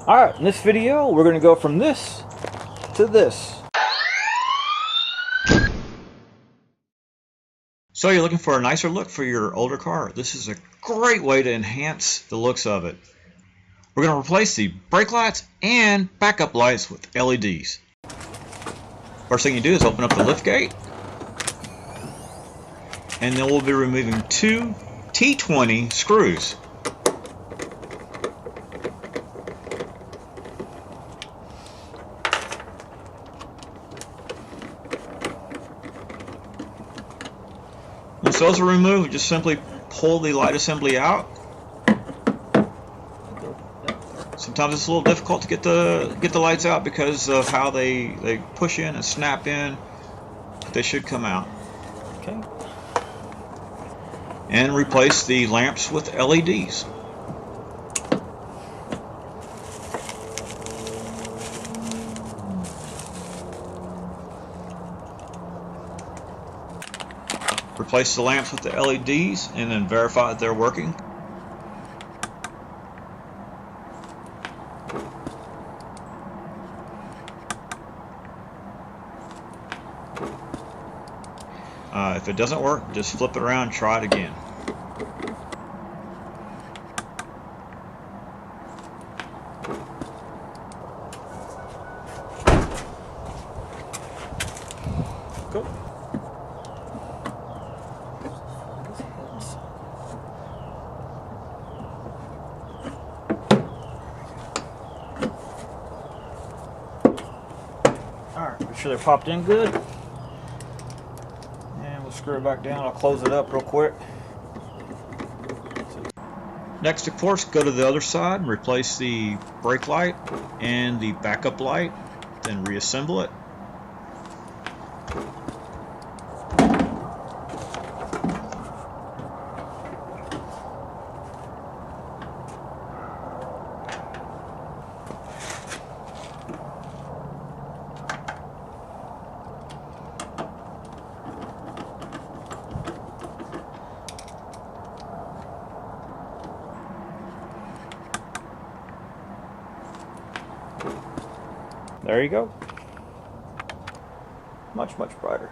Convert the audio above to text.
Alright, in this video we're going to go from this to this. So you're looking for a nicer look for your older car. This is a great way to enhance the looks of it. We're going to replace the brake lights and backup lights with LEDs. First thing you do is open up the lift gate, and then we'll be removing two T20 screws. Once those are removed, just simply pull the light assembly out. Sometimes it's a little difficult to get the lights out because of how they push in and snap in, but they should come out. Okay. And replace the lamps with LEDs. Replace the lamps with the LEDs and then verify that they're working. If it doesn't work, just flip it around and try it again. Go. Alright, make sure they're popped in good. And we'll screw it back down. I'll close it up real quick. Next, of course, go to the other side and replace the brake light and the backup light, then reassemble it. There you go. Much brighter.